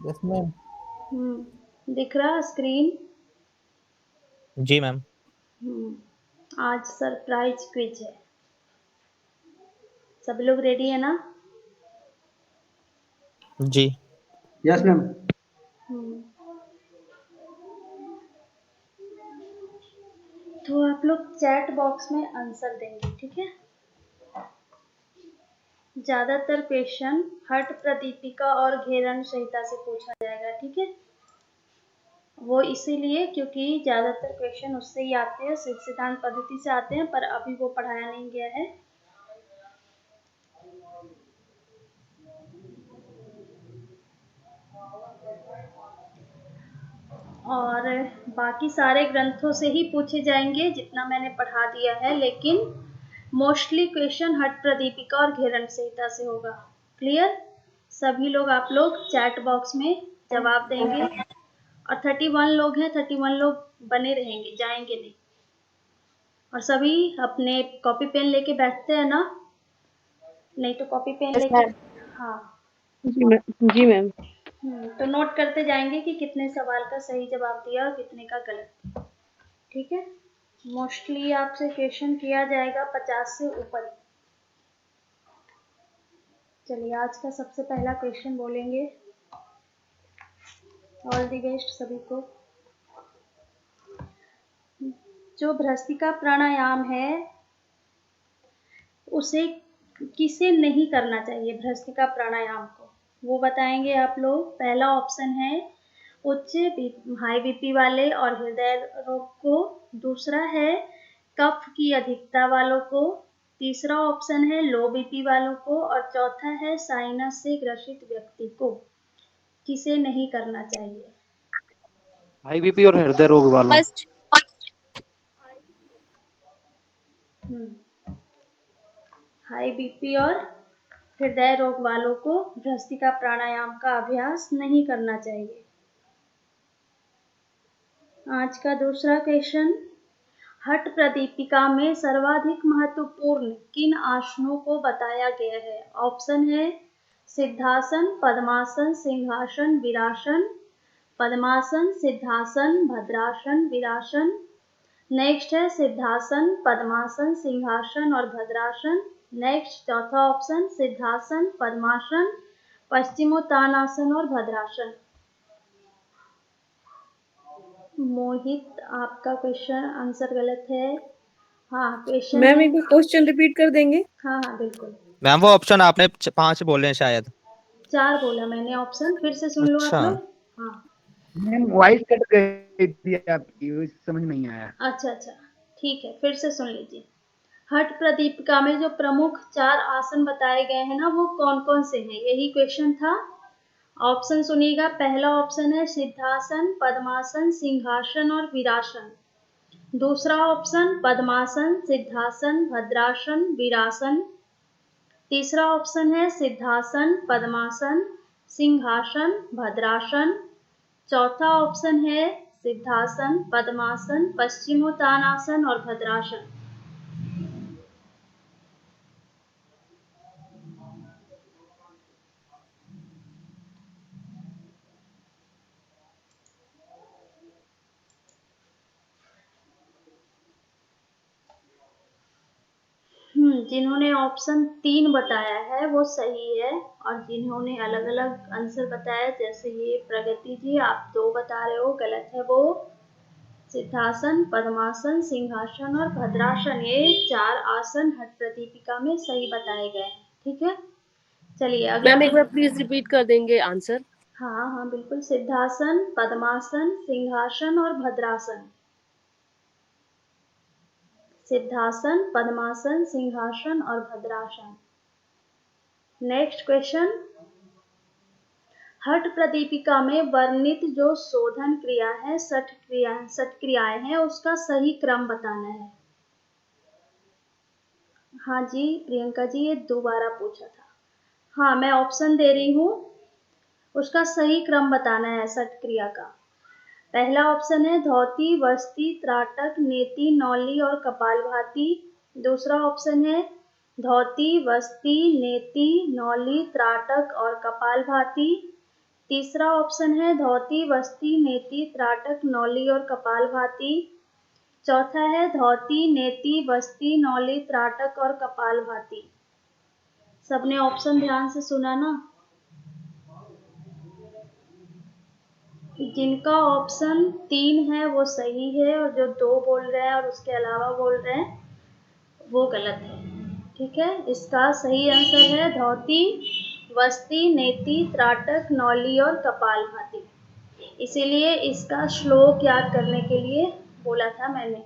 Yes ma'am. दिख रहा screen? जी ma'am. आज सरप्राइज क्विज है। सब लोग रेडी है ना? जी। Yes ma'am. हम्म, तो आप लोग चैट बॉक्स में आंसर देंगे, ठीक है? ज्यादातर क्वेश्चन हट प्रदीपिका और घेरन संहिता से पूछा जाएगा, ठीक है? वो इसीलिए क्योंकि ज्यादातर क्वेश्चन उससे ही आते हैं, सिद्धांत पद्धति से आते हैं, पर अभी वो पढ़ाया नहीं गया है। और बाकी सारे ग्रंथों से ही पूछे जाएंगे जितना मैंने पढ़ा दिया है, लेकिन मोस्टली क्वेश्चन हट प्रदीपिका और घेरन संहिता से होगा। क्लियर? सभी लोग आप लोग चैट बॉक्स में जवाब देंगे। और 31 लोग हैं, 31 लोग बने रहेंगे, जाएंगे नहीं। और सभी अपने कॉपी पेन लेके बैठते हैं ना? नहीं तो कॉपी पेन लेके। हाँ। जी मैम। जी मैम। तो नोट करते जाएंगे कि कितने सवाल का सही जवाब दिया और कितने का गलत। ठीक है? मोस्टली आपसे क्वेश्चन किया जाएगा 50 से ऊपर। चलिए आज का सबसे पहला क्वेश्चन बोलेंगे। ऑल द बेस्ट सभी को। जो भ्रस्तिका प्राणायाम है उसे किसे नहीं करना चाहिए? भ्रस्तिका प्राणायाम को वो बताएंगे आप लोग। पहला ऑप्शन है उच्च हाई बीपी वाले और हृदय रोग को। दूसरा है कफ की अधिकता वालों को। तीसरा ऑप्शन है लो बीपी वालों को। और चौथा है साइनस से ग्रसित व्यक्ति को। किसे नहीं करना चाहिए? हाई बीपी और हृदय रोग वालों। फर्स्ट। हाई बीपी और हृदय रोग वालों को भ्रस्तिका प्राणायाम का अभ्यास नहीं करना चाहिए। आज का दूसरा क्वेश्चन। हठ प्रदीपिका में सर्वाधिक महत्वपूर्ण किन आसनों को बताया गया है? ऑप्शन है सिद्धासन, पद्मासन, सिंहासन, वीरासन। पद्मासन, सिद्धासन, भद्रासन, वीरासन। नेक्स्ट है सिद्धासन, पद्मासन, सिंहासन और भद्रासन। नेक्स्ट चौथा ऑप्शन सिद्धासन, पद्मासन, पश्चिमोत्तानासन और भद्रासन। मोहित आपका क्वेश्चन आंसर गलत है। हाँ क्वेश्चन मैम है। एक बार क्वेश्चन रिपीट कर देंगे? हाँ हाँ बिल्कुल। मैम वो ऑप्शन आपने 5 बोले हैं शायद। 4 बोला मैंने ऑप्शन, फिर से सुन लो आप अच्छा। लोग। हाँ। मैम वॉइस कट गई थी आपकी, समझ नहीं आया। अच्छा, ठीक है, फिर से सुन लीजिए। हठ प्रदीपिका में जो प्रमुख 4 आसन बताए गए हैं ना, वो कौन कौन से हैं? यही क्वेश्चन था। ऑप्शन सुनिएगा। पहला ऑप्शन है सिद्धासन, पद्मासन, सिंहासन और वीरासन। दूसरा ऑप्शन पद्मासन, सिद्धासन, भद्रासन, वीरासन। तीसरा ऑप्शन है सिद्धासन, पद्मासन, सिंहासन, भद्रासन। चौथा ऑप्शन है सिद्धासन, पद्मासन, पश्चिमोत्तानासन और भद्रासन। जिन्होंने ऑप्शन 3 बताया है वो सही है। और जिन्होंने अलग अलग आंसर बताया, जैसे ये प्रगति जी आप 2 बता रहे हो, गलत है वो। सिद्धासन, पद्मासन, सिंहासन और भद्रासन, ये 4 आसन हठ प्रदीपिका में सही बताए गए हैं। ठीक है? चलिए अगला। मैम एक बार प्लीज रिपीट कर देंगे आंसर? हाँ बिल्कुल। सिद्धासन, पद्मासन, सिंहासन और भद्रासन। सिद्धासन, पद्मासन, सिंहासन और भद्रासन। Next question. हठ प्रदीपिका में वर्णित जो शोधन क्रिया है, सठ क्रियाएं हैं, उसका सही क्रम बताना है। हाँ जी प्रियंका जी, ये दोबारा पूछा था। हाँ मैं ऑप्शन दे रही हूँ, उसका सही क्रम बताना है सठ क्रिया का। पहला ऑप्शन है धौती, वस्ती, त्राटक, नेति, नौली और कपालभाति। दूसरा ऑप्शन है धौती, वस्ती, नेति, नौली, त्राटक और कपालभाति। तीसरा ऑप्शन है धोती, वस्ती, नेति, त्राटक, नौली और कपालभाति। चौथा है धोती, नेति, वस्ती, नौली, त्राटक और कपालभाति। सबने ऑप्शन ध्यान से सुना ना? जिनका ऑप्शन 3 है वो सही है, और जो 2 बोल रहे हैं और उसके अलावा बोल रहे हैं वो गलत है। ठीक है, इसका सही आंसर है धोती, वस्ती, नेति, त्राटक, नौली और कपालभाति। इसीलिए इसका श्लोक याद करने के लिए बोला था मैंने।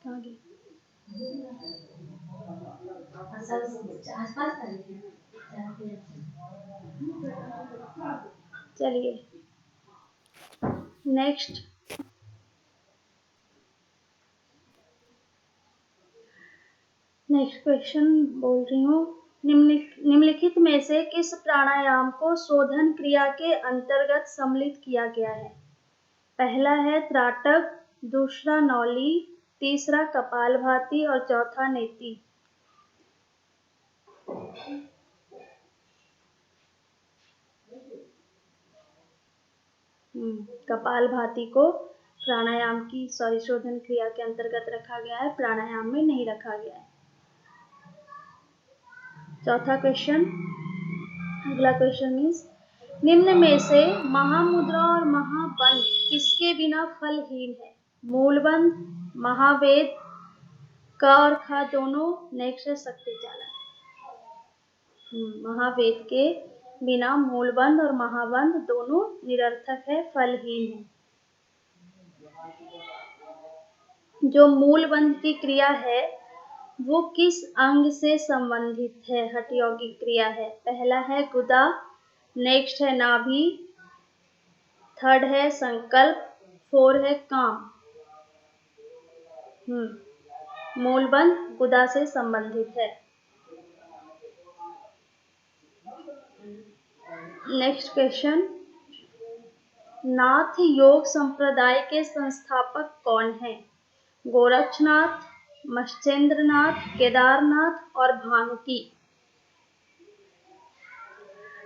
कहाँ गई? चलिए नेक्स्ट। नेक्स्ट क्वेश्चन बोल रही हूँ। निम्नलिखित में से किस प्राणायाम को शोधन क्रिया के अंतर्गत सम्मिलित किया गया है? पहला है त्राटक, दूसरा नौली, तीसरा कपालभाति और चौथा नेति। कपालभाति को प्राणायाम की शोधन क्रिया के अंतर्गत रखा गया है, प्राणायाम में नहीं रखा गया है। चौथा क्वेश्चन, अगला क्वेश्चन इज निम्न में से महामुद्रा और महाबंध किसके बिना फलहीन है? मूलबंध, महावेद, क और ख दोनों। नेक्स्ट है शक्ति चालन। महावेद के बिना मूलबंध और महाबंध दोनों निरर्थक है, फलहीन है। जो मूलबंध की क्रिया है वो किस अंग से संबंधित है? हठयोगिक क्रिया है। पहला है गुदा, नेक्स्ट है नाभि, थर्ड है संकल्प, 4 है काम। मूलबंध गुदा से संबंधित है। नेक्स्ट क्वेश्चन, नाथ योग संप्रदाय के संस्थापक कौन हैं? गोरक्षनाथ, मत्स्येंद्रनाथ, केदारनाथ और भानुकी।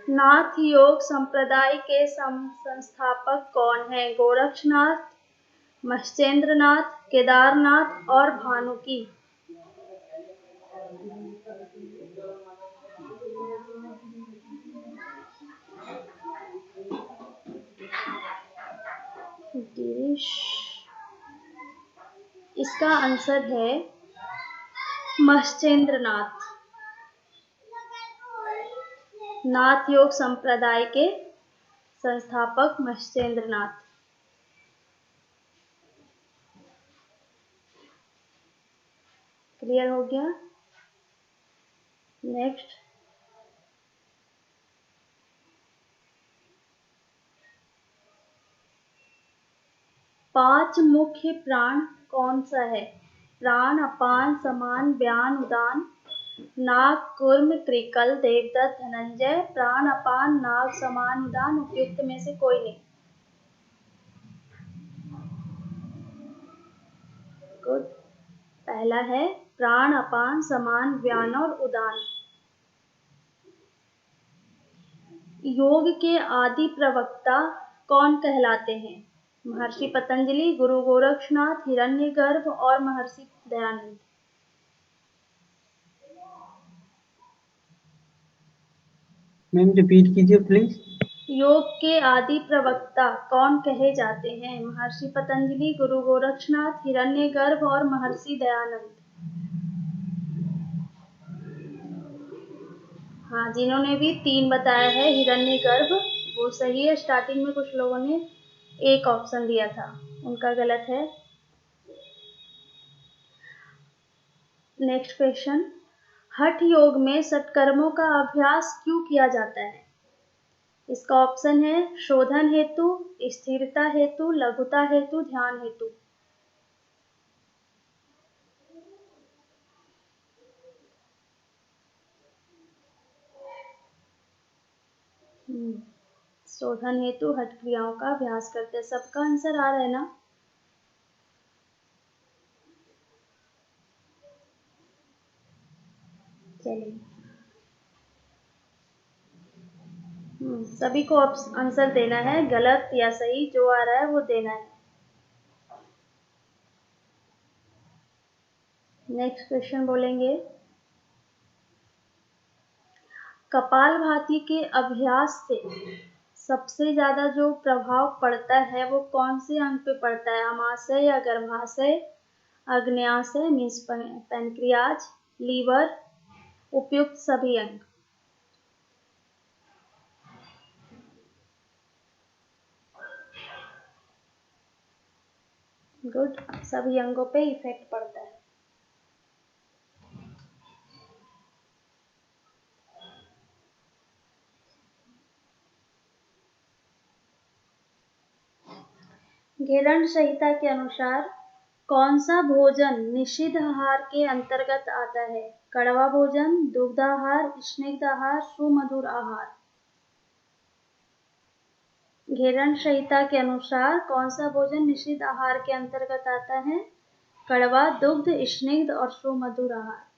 नाथ योग संप्रदाय के संस्थापक कौन हैं? गोरक्षनाथ, मत्स्येंद्रनाथ, केदारनाथ और भानुकी। गिरीश, इसका आंसर है मत्स्येंद्रनाथ। नाथ योग संप्रदाय के संस्थापक मत्स्येंद्रनाथ। क्लियर हो गया? नेक्स्ट, पांच मुख्य प्राण कौन सा है? प्राण, अपान, समान, व्यान, उदान, नाग, कूर्म, कृकल, देवदत्त, धनंजय। प्राण, अपान, नाग, समान, उदान, उपयुक्त में से कोई नहीं। गुड। पहला है प्राण, अपान, समान, व्यान और उदान। योग के आदि प्रवक्ता कौन कहलाते हैं? महर्षि पतंजलि, गुरु गोरक्षनाथ, हिरण्यगर्भ और महर्षि दयानंद। मैम रिपीट कीजिए प्लीज। योग के आदि प्रवक्ता कौन कहे जाते हैं? महर्षि पतंजलि, गुरु गोरक्षनाथ, हिरण्यगर्भ और महर्षि दयानंद। हाँ, जिन्होंने भी 3 बताया है हिरण्यगर्भ वो सही है। स्टार्टिंग में कुछ लोगों ने एक ऑप्शन दिया था, उनका गलत है। नेक्स्ट क्वेश्चन, हठ योग में षटकर्मों का अभ्यास क्यों किया जाता है? इसका ऑप्शन है शोधन हेतु, स्थिरता हेतु, लघुता हेतु, ध्यान हेतु। शोधन हेतु हठ क्रियाओं का अभ्यास करते हैं। सबका आंसर आ रहा है ना? चलिए, सभी को आंसर देना है, गलत या सही जो आ रहा है वो देना है। नेक्स्ट क्वेश्चन बोलेंगे, कपालभाति के अभ्यास से सबसे ज्यादा जो प्रभाव पड़ता है वो कौन से अंग पे पड़ता है? अमाशय या गर्भाशय, आग्नेयाशय मीन्स पैनक्रियाज, लीवर, उपयुक्त सभी अंग। गुड, सभी अंगों पे इफेक्ट पड़ता है। घेरण संहिता के अनुसार कौन सा भोजन निषिद्ध आहार के अंतर्गत आता है? कड़वा भोजन, दुग्धाहार, स्निग्ध आहार, सुमधुर आहार। घेरण संहिता के अनुसार कौन सा भोजन निषिद्ध आहार के अंतर्गत आता है? कड़वा, दुग्ध, स्निग्ध और सुमधुर आहार।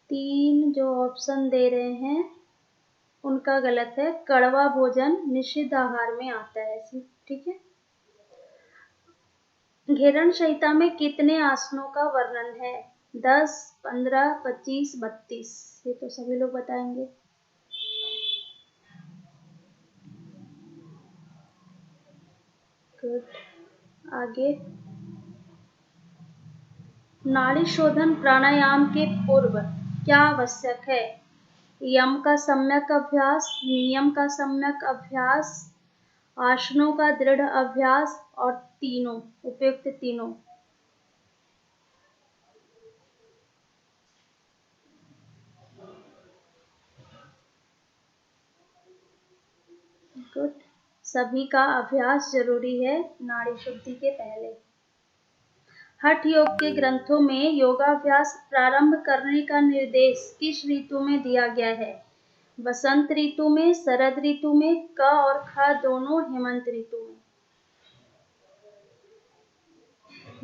तीन जो ऑप्शन दे रहे हैं उनका गलत है, कड़वा भोजन निषिद्ध आहार में आता है। ठीक है। घेरण संहिता में कितने आसनों का वर्णन है? 10, 15, 25, 32। ये तो सभी लोग बताएंगे। गुड, आगे। नाड़ी शोधन प्राणायाम के पूर्व क्या आवश्यक है? यम का सम्यक अभ्यास, नियम का सम्यक अभ्यास, आसनों का दृढ़ अभ्यास और तीनों, उपयुक्त तीनों। गुड, सभी का अभ्यास जरूरी है नाड़ी शुद्धि के पहले। हठ योग के ग्रंथों में योगाभ्यास प्रारंभ करने का निर्देश किस ऋतु में दिया गया है? वसंत ऋतु में, शरद ऋतु में, क और ख दोनों हेमंत ऋतु में।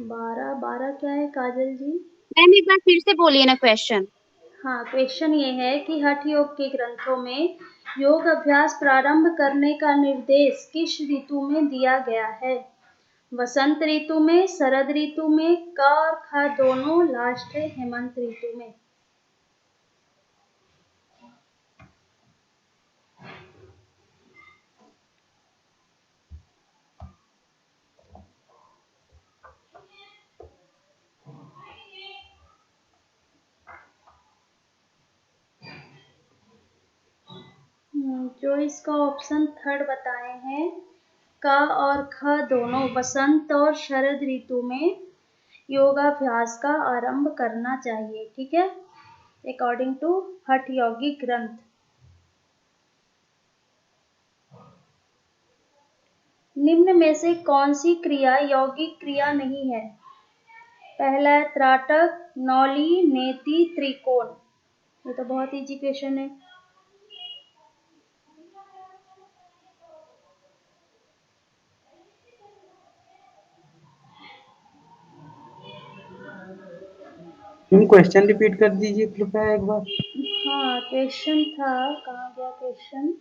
12 क्या है काजल जी? मैम एक बार फिर से बोलिए ना क्वेश्चन। हाँ, क्वेश्चन ये है कि हठ योग के ग्रंथों में योग अभ्यास प्रारंभ करने का निर्देश किस ऋतु में दिया गया है? वसंत ऋतु में, शरद ऋतु में, क और ख दोनों, लास्ट है हेमंत ऋतु में। जो इसका ऑप्शन थर्ड बताए हैं, क और ख दोनों वसंत और शरद ऋतु में योगाभ्यास का आरंभ करना चाहिए। ठीक है, अकॉर्डिंग टू हठ योगिक ग्रंथ। निम्न में से कौन सी क्रिया यौगिक क्रिया नहीं है? पहला है त्राटक, नौली, नेति, त्रिकोण। ये तो बहुत इजी क्वेश्चन है। क्वेश्चन रिपीट कर दीजिए कृपया एक बार। हाँ, क्वेश्चन था, कहाँ गया क्वेश्चन,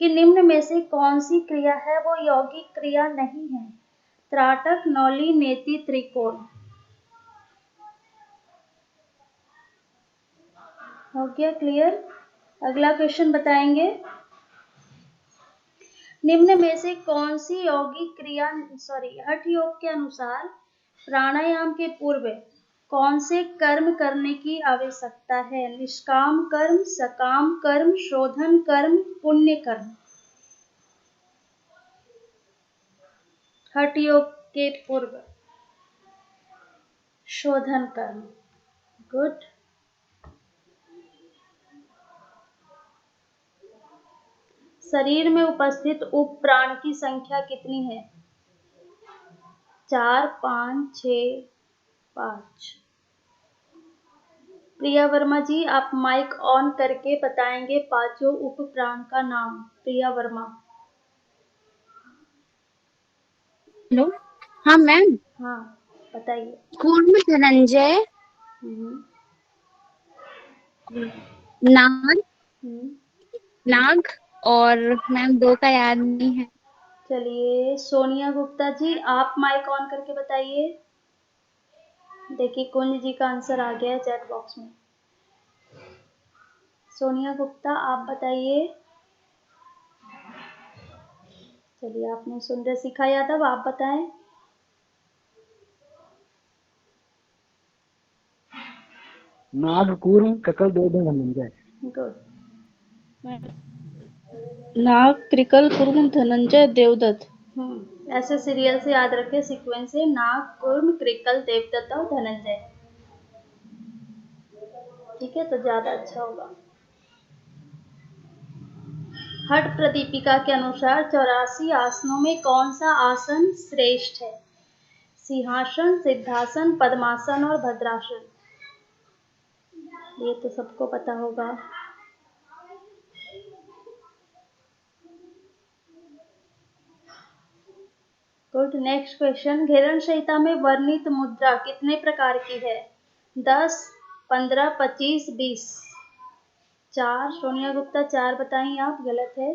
कि निम्न में से कौन सी क्रिया है वो यौगिक क्रिया नहीं है? त्राटक, नौली, नेति, त्रिकोण। हो गया क्लियर? अगला क्वेश्चन बताएंगे, निम्न में से कौन सी यौगिक क्रिया, हठ योग के अनुसार प्राणायाम के पूर्व कौन से कर्म करने की आवश्यकता है? निष्काम कर्म, सकाम कर्म, शोधन कर्म, पुण्य कर्म। हठ योग के पूर्व शोधन कर्म। गुड। शरीर में उपस्थित उप प्राण की संख्या कितनी है? 4, 5, 6, 5। प्रिया वर्मा जी, आप माइक ऑन करके बताएंगे पांचों उप प्राण का नाम। प्रिया वर्मा। हेलो। हाँ मैम। हाँ बताइए। कूर्म, धनंजय, हम्म, नाग, हम्म। नाग और मैम दो का याद नहीं है। चलिए सोनिया गुप्ता जी, आप माइक ऑन करके बताइए। देखिए कुंज जी का आंसर आ गया है चैट बॉक्स में। सोनिया गुप्ता आप बताइए। चलिए आपने सुंदर सिखा यादव, आप बताएं। नागकूर्म ककल दो धनंजय। गुड। नाग, कृकल, कुर्म, धनंजय, देवदत्त। ऐसे सीरियल से याद रखें, सीक्वेंस से नाग, कुर्म, कृकल, देवदत्त और धनंजय। ठीक है, तो ज्यादा अच्छा होगा। हठ प्रदीपिका के अनुसार 84 आसनों में कौन सा आसन श्रेष्ठ है? सिंहासन, सिद्धासन, पद्मासन और भद्रासन। ये तो सबको पता होगा। गुड। नेक्स्ट क्वेश्चन, घेरण संहिता में वर्णित मुद्रा कितने प्रकार की है? 10, 15, 25, 20। 4। सोनिया गुप्ता 4 बताइए आप, गलत है।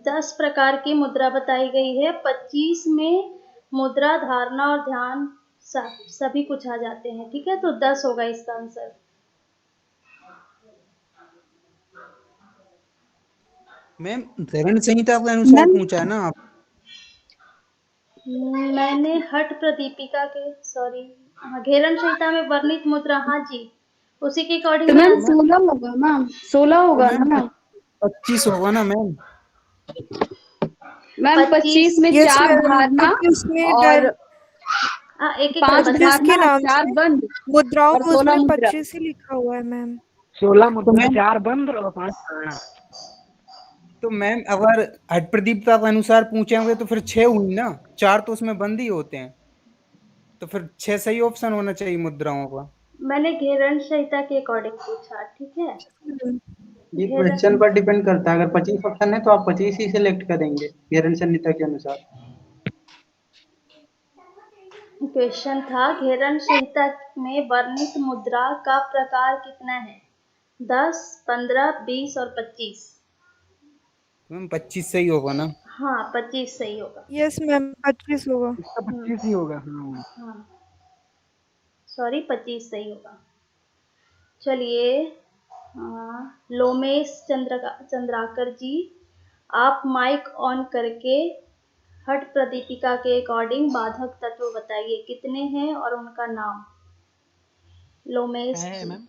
10 प्रकार की मुद्रा बताई गई है। 25 में मुद्रा, धारणा और ध्यान सभी कुछ आ जाते हैं। ठीक है, तो 10 होगा इसका आंसर। मैम धरण संहिता के अनुसार पूछा है ना आप? मैंने हठ प्रदीपिका के, सॉरी, घेरण संहिता में वर्णित मुद्रा, हाँ जी, उसी के अकॉर्डिंग तो मैं मैम आंसर। 16 होगा मैम, 16 तो होगा ना मैम मैम? 25 होगा ना मैम? मैम 25 में यस 4 मैम, धारणा क्योंकि उसमें और एक एक 5 25 के धारणा, नाम 4 से बंद मुद्राओं और में 16 उसमें मुद्रा। 25 ही लिखा हुआ है मैम। 16 तो मुद्रा, मैम 4 बंद और 5 धारणा। तो मैम अगर हठ प्रदीपता के अनुसार पूछेंगे तो फिर 6 हुई ना, 4 तो उसमें बंद ही होते हैं, तो फिर 6 सही ऑप्शन होना चाहिए मुद्राओं का। मैंने घेरण संहिता के अकॉर्डिंग पूछा, ठीक है। ये घेरण क्वेश्चन पर डिपेंड करता है, अगर 25 ऑप्शन है तो आप 25 ही सिलेक्ट करेंगे घेरण संहिता के अनुसार। क्वेश्चन था, घेरण संहिता में वर्णित मुद्रा का प्रकार कितना है? 10, 15, 20 और 25। मैम 25 सही होगा ना? हाँ 25 सही होगा। यस मैम, 25 होगा। इसका 25 ही होगा। हाँ। हाँ सॉरी, 25 सही होगा। चलिए, लोमेश चंद्राकर जी, आप माइक ऑन करके हठ प्रदीपिका के अकॉर्डिंग बाधक तत्व बताइए, कितने हैं और उनका नाम। लोमेश 6 है जी। मैम,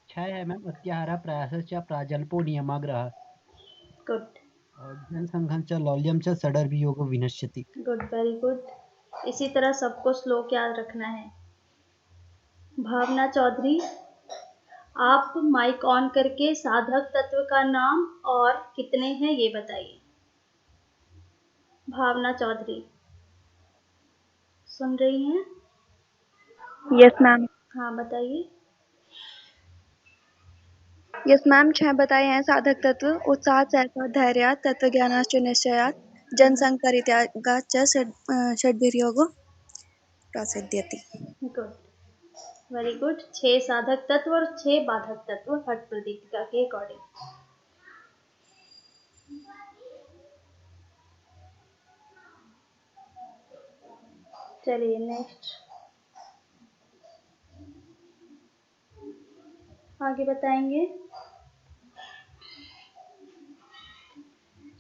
6 है मैम। अत्याहारः, प्रयासश्च, प्राजल्पो, नियमाग्रहः गुड। और जनसंघं च, लौल्यं च, सडर्वियोगो विनश्यति। Good, very good. इसी तरह सबको श्लोक याद रखना है। भावना चौधरी, आप माइक ऑन करके साधक तत्व का नाम और कितने हैं ये बताइए। भावना चौधरी, सुन रही हैं? Yes ma'am. हाँ बताइए। यस मैम, 6 बताए हैं। साधक तत्व उत्साह, सहसा, धैर्य, तत्वज्ञानाश्च निश्चयात्, जनसंग परित्यागाच्च, षड्भिर्योगो प्रसिद्ध्यति। Good, very good. 6 साधक तत्व और 6 बाधक तत्व हठ प्रदीपिका के अकॉर्डिंग। चलिए नेक्स्ट आगे बताएंगे।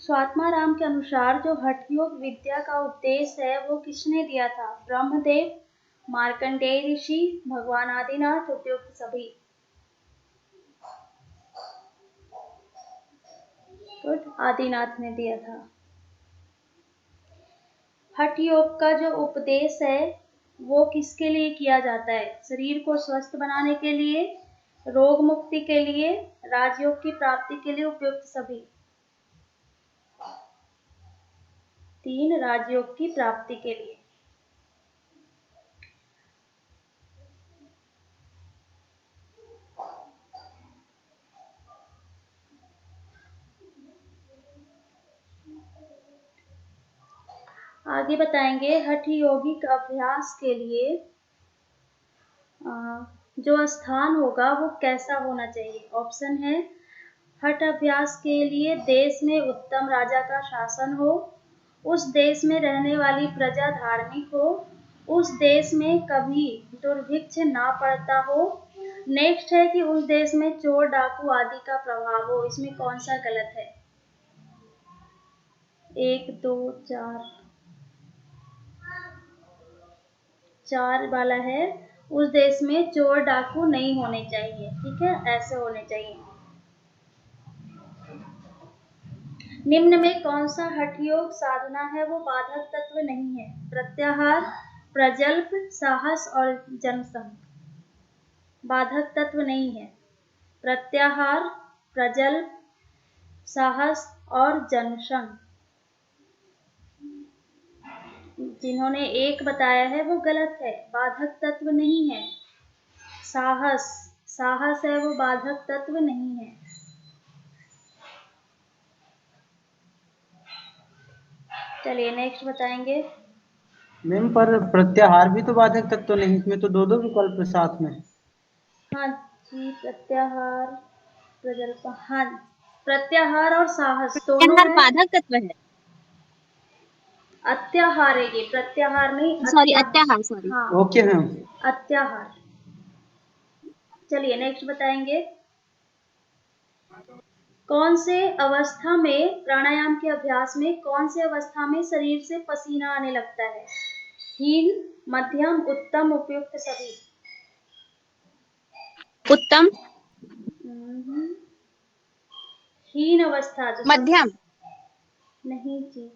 स्वात्माराम के अनुसार जो हठ योग विद्या का उपदेश है वो किसने दिया था? ब्रह्मदेव, मार्कंडेय ऋषि, भगवान आदिनाथ, उपयुक्त सभी। गुड, आदिनाथ ने दिया था। हठ योग का जो उपदेश है वो किसके लिए किया जाता है? शरीर को स्वस्थ बनाने के लिए, रोग मुक्ति के लिए, राजयोग की प्राप्ति के लिए, उपयुक्त सभी। 3, राजयोग की प्राप्ति के लिए। आगे बताएंगे हठ योगिक अभ्यास के लिए जो स्थान होगा वो कैसा होना चाहिए। ऑप्शन है हठ अभ्यास के लिए देश में उत्तम राजा का शासन हो, उस देश में रहने वाली प्रजा धार्मिक हो, उस देश में कभी दुर्भिक्ष ना पड़ता हो। नेक्स्ट है कि उस देश में चोर डाकू आदि का प्रभाव हो। इसमें कौन सा गलत है? 1 2 4 वाला है उस देश में चोर डाकू नहीं होने चाहिए। ठीक है, ऐसे होने चाहिए। निम्न में कौन सा हठ योग साधना है वो बाधक तत्व नहीं है? प्रत्याहार, प्रजल्प, साहस और जनसंघ। बाधक तत्व नहीं है। प्रत्याहार, प्रजल्प, साहस और जनसंघ। जिन्होंने 1 बताया है वो गलत है, बाधक तत्व नहीं है। साहस है वो बाधक तत्व नहीं है। चलिए नेक्स्ट बताएंगे। मैम पर प्रत्याहार भी तो बाधक तत्व नहीं, इसमें तो 2 विकल्प साथ में। हाँ जी, प्रत्याहार, प्रजल्प, हाँ प्रत्याहार और साहस दोनों प्रत्याहार है। बाधक तत्व है। अत्याहार है ये, प्रत्याहार नहीं। सॉरी, अत्याहार, सॉरी। हाँ ओके मैम। अत्याहार। चलिए नेक्स्ट बताएंगे। कौन से अवस्था में प्राणायाम के अभ्यास में कौन से अवस्था में शरीर से पसीना आने लगता है? हीन, मध्यम, उत्तम, उपयुक्त, सभी। उत्तम। हीन अवस्था जो मध्यम। नहीं जी,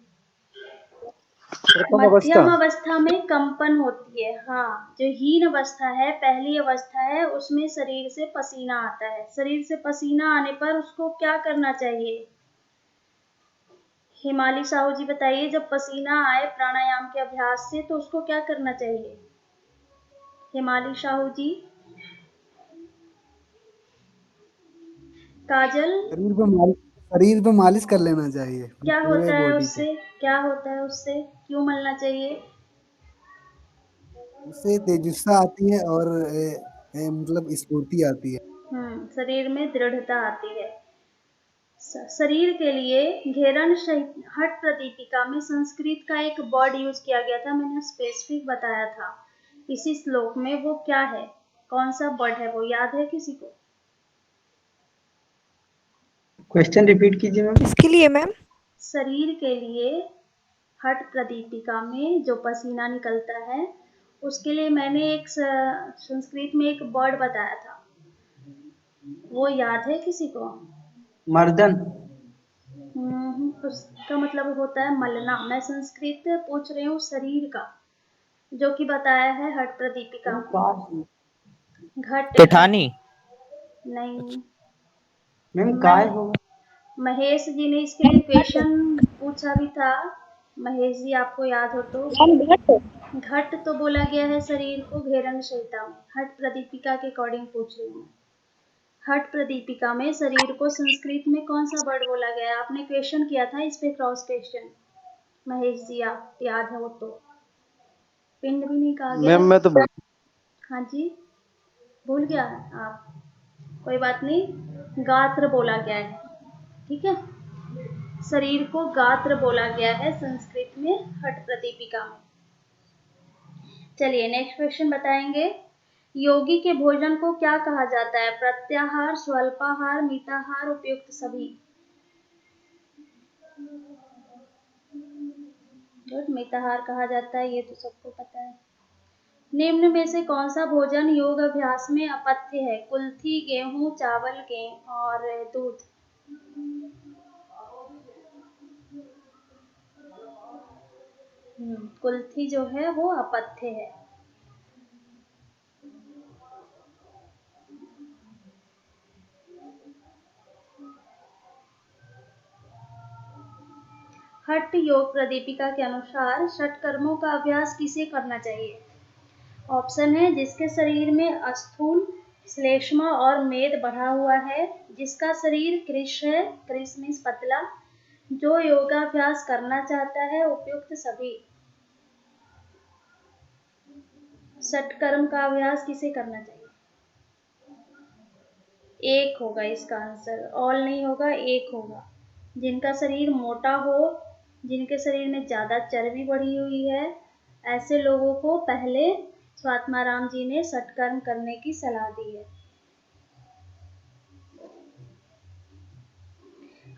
मध्यम अवस्था में कंपन होती है। हाँ, जो हीन अवस्था है, पहली अवस्था है, उसमें शरीर से पसीना आता है। शरीर से पसीना आने पर उसको क्या करना चाहिए? हिमाली साहू जी बताइए, जब पसीना आए प्राणायाम के अभ्यास से तो उसको क्या करना चाहिए? हिमाली साहू जी। काजल। शरीर पे मालिश कर लेना चाहिए। क्या पूरे होता है बॉडी उससे? पे। क्या होता है उससे? क्यों मलना चाहिए? उससे तेजुस्सा आती है और मतलब स्फूर्ति आती है। शरीर में दृढ़ता आती है। शरीर के लिए घेरन हठ प्रदीपिका में संस्कृत का एक वर्ड यूज किया गया था, मैंने स्पेसिफिक बताया था इसी श्लोक में। वो क्या है? कौन सा वर्ड है वो? याद है किसी को? क्वेश्चन रिपीट कीजिए मैम। इसके लिए मैम शरीर के लिए हठ प्रदीपिका में जो पसीना निकलता है उसके लिए मैंने एक संस्कृत में एक वर्ड बताया था, वो याद है किसी को? मर्दन। उसका मतलब होता है मलना। मैं संस्कृत पूछ रही हूँ शरीर का, जो कि बताया है हठ प्रदीपिका में। घट पिठानी। नहीं मैम काय होगा। महेश जी ने इसके लिए क्वेश्चन पूछा भी था। महेश जी आपको याद हो तो। घट तो बोला गया है शरीर को घेरन संहिता में। हठ प्रदीपिका के अकॉर्डिंग पूछ रही हूँ। हठ प्रदीपिका में शरीर को संस्कृत में कौन सा वर्ड बोला गया है? आपने क्वेश्चन किया था इस पे, क्रॉस क्वेश्चन। महेश जी आप याद है वो तो। पिंड भी नहीं कहा गया। मैम मैं तो हाँ जी, भूल गया आप? कोई बात नहीं, गात्र बोला गया है। ठीक है, शरीर को गात्र बोला गया है संस्कृत में हठ प्रदीपिका में। चलिए नेक्स्ट क्वेश्चन बताएंगे। योगी के भोजन को क्या कहा जाता है? प्रत्याहार, स्वल्पाहार, मिताहार, उपयुक्त, सभी। गुड, मिताहार कहा जाता है, ये तो सबको पता है। निम्न में से कौन सा भोजन योग अभ्यास में अपथ्य है? कुल्थी, गेहूं, चावल, और दूध। कुल्थी जो है वो अपथ्य है। हठ योग प्रदीपिका के अनुसार षट कर्मों का अभ्यास किसे करना चाहिए? ऑप्शन है जिसके शरीर में स्थूल, श्लेष्मा और मेद बढ़ा हुआ है, जिसका शरीर कृश है, कृश मीन्स पतला, जो योगाभ्यास करना चाहता है, उपयुक्त, सभी। षटकर्म का अभ्यास किसे करना चाहिए? एक होगा इसका आंसर, ऑल नहीं होगा, एक होगा। जिनका शरीर मोटा हो, जिनके शरीर में ज्यादा चर्बी बढ़ी हुई है, ऐसे लोगों को पहले स्वात्माराम जी ने षटकर्म करने की सलाह दी है।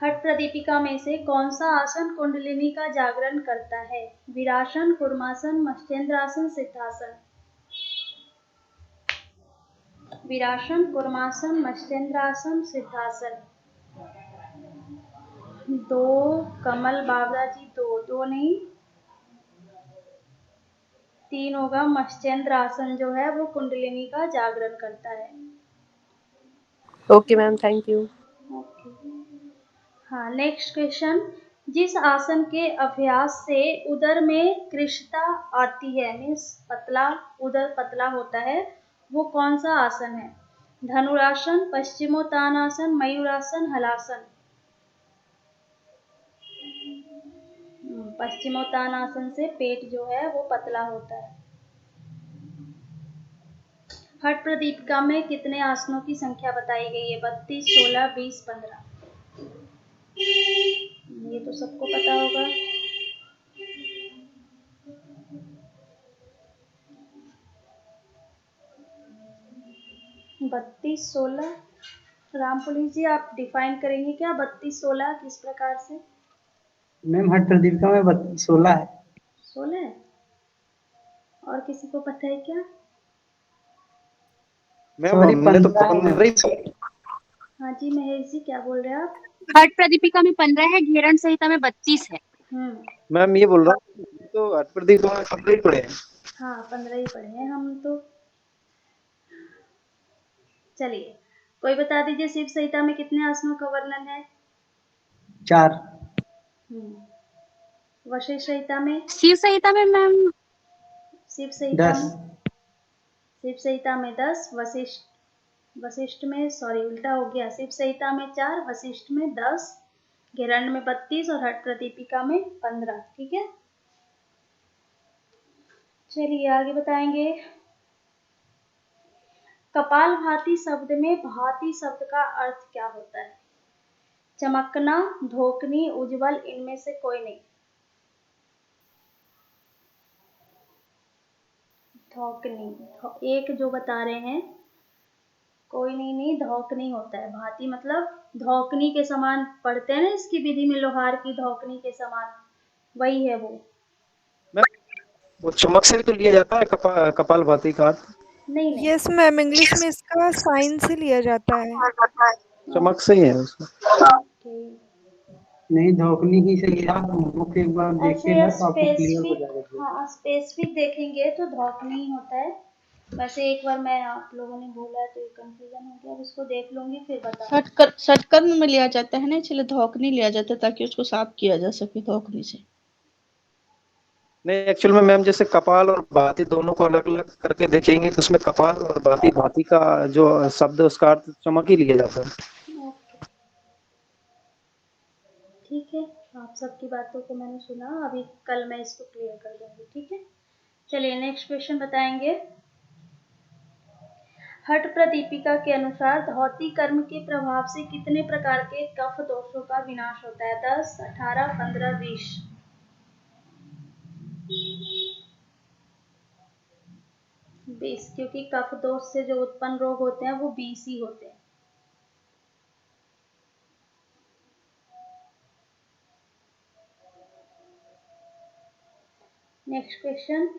हठ प्रदीपिका में से कौन सा आसन कुंडलिनी का जागरण करता है? वीरासन, कूर्मासन, मत्स्येंद्रासन, सिद्धासन। वीरासन, कूर्मासन, मत्स्येंद्रासन, सिद्धासन। दो, कमल बाबरा जी दो नहीं, 3 होगा। मत्स्येंद्र आसन जो है वो कुंडलिनी का जागरण करता है। Okay ma'am, thank you. Okay, हाँ, नेक्स्ट क्वेश्चन। जिस आसन के अभ्यास से उदर में कृशता आती है, मीन्स पतला, उदर पतला होता है, वो कौन सा आसन है? धनुरासन, पश्चिमोत्तानासन, मयूरासन, हलासन। पश्चिमोत्तानासन से पेट जो है वो पतला होता है। हठ प्रदीपिका में कितने आसनों की संख्या बताई गई है? 32, 16, 20, 15। ये तो सबको पता होगा। बत्तीस, 16। राम पुलिस जी, आप डिफाइन करेंगे क्या 32, 16 किस प्रकार से? मैम हठ प्रदीपिका में 16 है। 16 है? और किसी को पता है क्या? सॉरी, 15 हाँ जी, महेश जी क्या बोल रहे हैं आप? हठ प्रदीपिका में 15 है, घेरण संहिता में 32 है। मैम ये बोल रहा हूँ, तो हठ प्रदीपिका में 15 ही पड़े हैं। हाँ, 15 ही पढ़े हैं हम तो। चलिए, कोई बता दीजिए शिव संहिता में कितने आसनों का वर्णन है? 4। वशिष्ठ संहिता में? शिव संहिता में मैम शिव संहिता 10। में? शिव संहिता में 10, वशिष्ठ में, सॉरी उल्टा हो गया, शिव संहिता में 4, वशिष्ठ में 10, घेरंड में 32 और हठ प्रदीपिका में 15। ठीक है, चलिए आगे बताएंगे। कपाल भाती शब्द में भाती शब्द का अर्थ क्या होता है? चमकना, धोकनी, उज्जवल, इनमें से कोई नहीं। धोकनी, एक जो बता रहे हैं, कोई नहीं, धोकनी होता है। भाती मतलब धोकनी के समान, पढ़ते हैं ना इसकी विधि में, लोहार की धोकनी के समान, वही है वो। वो चमक से भी तो लिया जाता है कपाल भाती का अर्थ। नहीं, यस मैम, इंग्लिश में इसका साइन से लिया जाता है। चमक से ही है उसमें। नहीं, धोकनी ही सही है। आप बुक एक बार देखिए ना तो आपको क्लियर हो जाएगा। हाँ, स्पेसिफिक देखेंगे तो धोकनी ही होता है। वैसे एक बार मैं, आप लोगों ने बोला तो कंफ्यूजन हो गया, अब इसको देख लूंगी फिर बता। षटकर्म में लिया जाता है ना, इसलिए धोकनी लिया जाता है ताकि उसको साफ किया जा सके धोकनी से। नहीं, एक्चुअल में मैम जैसे कपाल और भाती दोनों को अलग अलग करके देखेंगे तो उसमें कपाल और भाती का जो शब्द उसका अर्थ चमक ही लिया जाता है। ठीक है, आप सबकी बातों को मैंने सुना, अभी कल मैं इसको क्लियर कर दूंगी। ठीक है, चलिए नेक्स्ट क्वेश्चन बताएंगे। हठ प्रदीपिका के अनुसार धौती कर्म के प्रभाव से कितने प्रकार के कफ दोषों का विनाश होता है? 10, 18, 15, 20। 20, क्योंकि कफ दोष से जो उत्पन्न रोग होते हैं वो 20 ही होते हैं। Next question.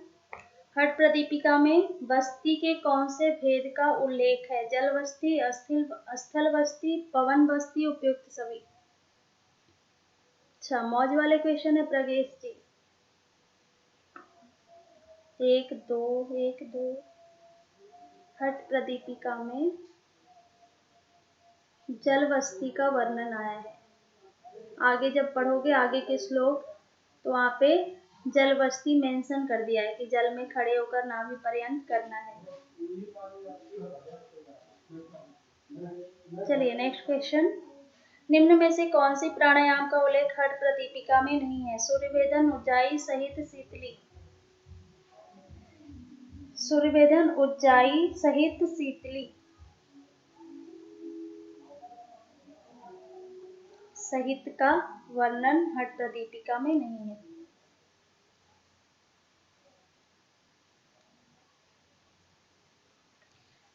हठ प्रदीपिका में बस्ती के कौन से भेद का उल्लेख है? जल बस्ती, स्थल बस्ती, पवन बस्ती, उपयुक्त सभी। अच्छा, मौज वाले क्वेश्चन है प्रगेश जी। 1, 2, 1, 2। हठ प्रदीपिका में जल बस्ती का वर्णन आया है। आगे जब पढ़ोगे आगे के श्लोक, तो वहां पे जल बस्ती मेंशन कर दिया है कि जल में खड़े होकर नाभि पर्यंत करना है। चलिए नेक्स्ट क्वेश्चन। निम्न में से कौन सी प्राणायाम का उल्लेख हठ प्रदीपिका में नहीं है? सूर्यभेदन, उज्जाई, सहित शीतली। सूर्यभेदन, उज्जाई सहित शीतली। सहित का वर्णन हट प्रदीपिका में नहीं है।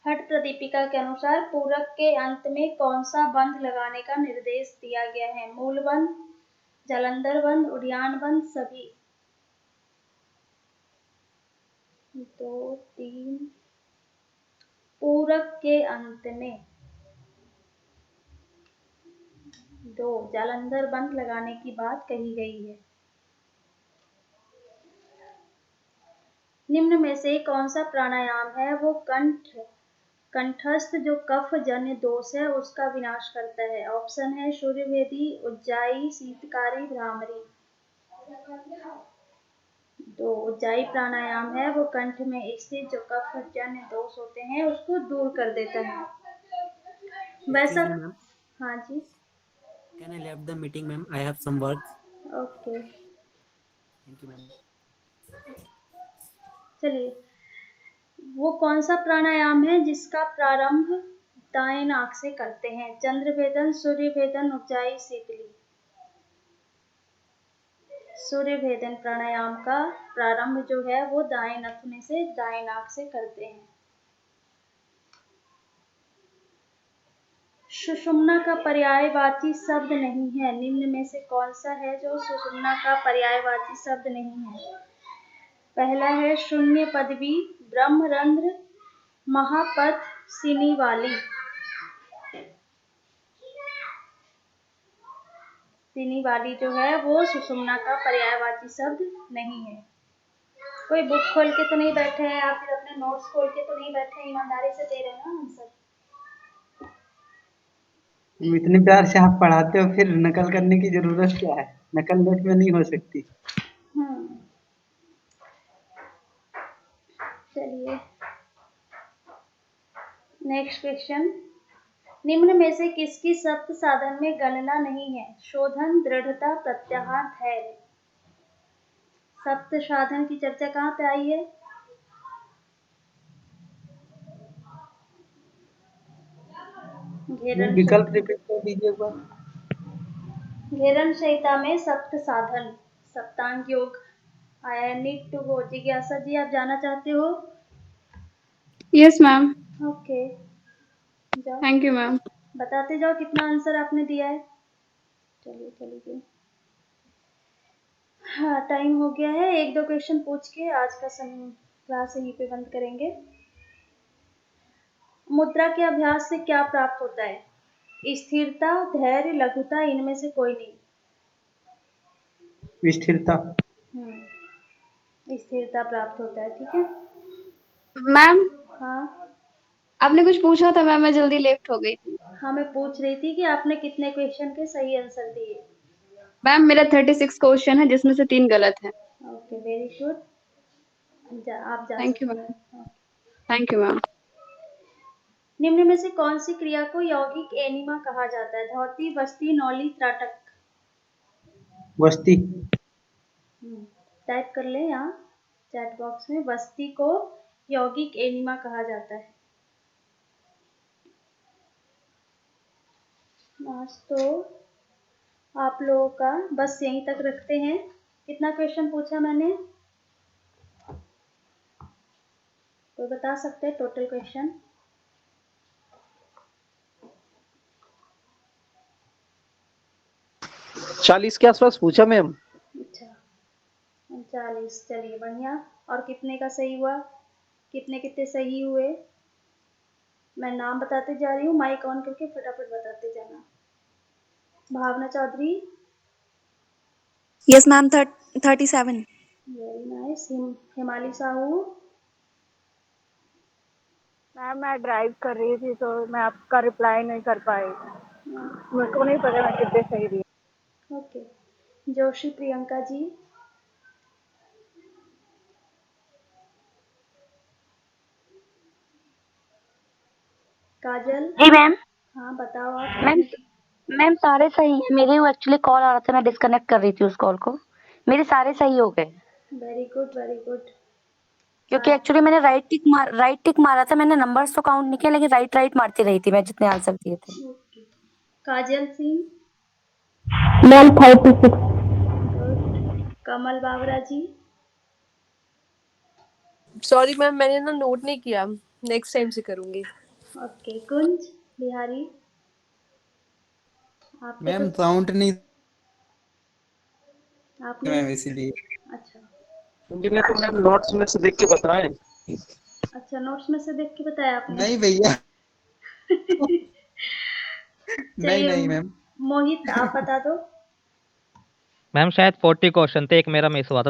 हट प्रदीपिका के अनुसार पूरक के अंत में कौन सा बंध लगाने का निर्देश दिया गया है? मूल बंध, जालंधर बंध, उद्यान बंध, सभी। 2, 3। पूरक के अंत में 2 जालंधर बंध लगाने की बात कही गई है। निम्न में से कौन सा प्राणायाम है वो कंठस्थ जो कफ जन्य दोष है उसका विनाश करता है? ऑप्शन है सूर्यभेदी, उज्जाई, शीतकारी, भ्रामरी। 2 उज्जाई प्राणायाम है वो कंठ में स्थित जो कफ जन्य दोष होते हैं उसको दूर कर देता है। वैसा हाँ जी। Can I leave the meeting, ma'am? I have some work. Okay Thank you, ma'am. चलिए, वो कौन सा प्राणायाम है जिसका प्रारंभ दाएं नाक से करते हैं? चंद्रभेदन, सूर्यभेदन, उज्जाई, शीतली। सूर्यभेदन प्राणायाम का प्रारंभ जो है वो दाएं नथुने से दाएं नाक से करते हैं। सुषुम्ना का पर्यायवाची शब्द नहीं है। निम्न में से कौन सा है जो सुषुम्ना का पर्यायवाची शब्द नहीं है? पहला है शून्य पदवी, ब्रह्मरंध्र, महापथ, सिनी वाली। सिनी वाली जो है वो सुषुम्ना का पर्यायवाची शब्द नहीं है। कोई बुक खोल के तो नहीं बैठे हैं या फिर अपने नोट्स खोल के तो नहीं बैठे हैं, ईमानदारी से दे रहे हैं ना आंसर। इतने प्यार से आप पढ़ाते हो फिर नकल करने की जरूरत क्या है? नकल नोट में नहीं हो सकती। चलिए नेक्स्ट क्वेश्चन। निम्न में से किसकी सप्त साधन में गणना नहीं है? शोधन, दृढ़ता, प्रत्याहार, धैर्य। सप्त साधन की चर्चा कहाँ पे आई है? विकल्प रिपीट कर दीजिए एक बार। घेरन संहिता में सप्त साधन सप्तांग योग आया। Need to go. जिज्ञासा जी आप जाना चाहते हो? Yes ma'am. ओके जाओ। Thank you ma'am. बताते जाओ कितना आंसर आपने दिया है। चलिए हाँ टाइम हो गया है। 1-2 क्वेश्चन पूछ के आज का क्लास यहीं पे बंद करेंगे। मुद्रा के अभ्यास से क्या प्राप्त होता है? स्थिरता, धैर्य, लघुता, इनमें से कोई नहीं। स्थिरता। स्थिरता प्राप्त होता है। ठीक है मैम हाँ आपने कुछ पूछा था मैम, मैं जल्दी लेफ्ट हो गई थी। हाँ मैं पूछ रही थी कि आपने कितने क्वेश्चन के सही आंसर दिए। मैम मेरा 36 क्वेश्चन है जिसमें से 3 गलत है। Okay very good. आप जा थैंक यू सकते मैम। हैं। Thank you ma'am. निम्न में से कौन सी क्रिया को यौगिक एनिमा कहा जाता है? धौती, बस्ती, नौली, त्राटक। वस्ती। टाइप कर ले यहाँ चैट बॉक्स में। बस्ती को यौगिक एनिमा कहा जाता है। आज तो आप लोगों का बस यहीं तक रखते हैं। कितना क्वेश्चन पूछा मैंने? कोई बता सकते हैं टोटल क्वेश्चन? 40 के आसपास पूछा मैम। अच्छा 39। चलिए बढ़िया। और कितने का सही हुआ? कितने सही हुए? मैं नाम बताते जा रही हूँ, माइक ऑन करके फटाफट बताते जाना। Bhavna Chaudhary. Yes ma'am 37। Very nice. Himali Sahu. Ma'am मैं ड्राइव कर रही थी तो मैं आपका रिप्लाई नहीं कर पाई। मेरे को नहीं पता मैं कितने सही दिए। ओके जोशी प्रियंका जी। काजल। जी मैम। हाँ बताओ आप। मैम सारे सही। मेरे एक्चुअली कॉल आ रहा था, मैं डिस्कनेक्ट कर रही थी उस कॉल को। मेरे सारे सही हो गए। Very good very good. क्योंकि एक्चुअली मैंने राइट टिक मारा था, मैंने नंबर्स तो काउंट नहीं किया, लेकिन राइट मारती रही थी मैं जितने आंसर दिए थे। ओके। काजल सिंह, मैम 36। कमल बावरा जी, सॉरी मैम, मैंने ना नोट नहीं किया, नेक्स्ट टाइम से करूंगी। ओके। कुंज बिहारी, आपके मैम तो काउंट नहीं आपने मैम इसीलिए। अच्छा मैंने तो मैम नोट्स में से देख के बताए। अच्छा, नोट्स में से देख के बताया आपने। नहीं भैया नहीं चलिए नहीं मैम। मोहित आप बता दो। मैम शायद 40 क्वेश्चन थे, एक मेरा मिस हुआ था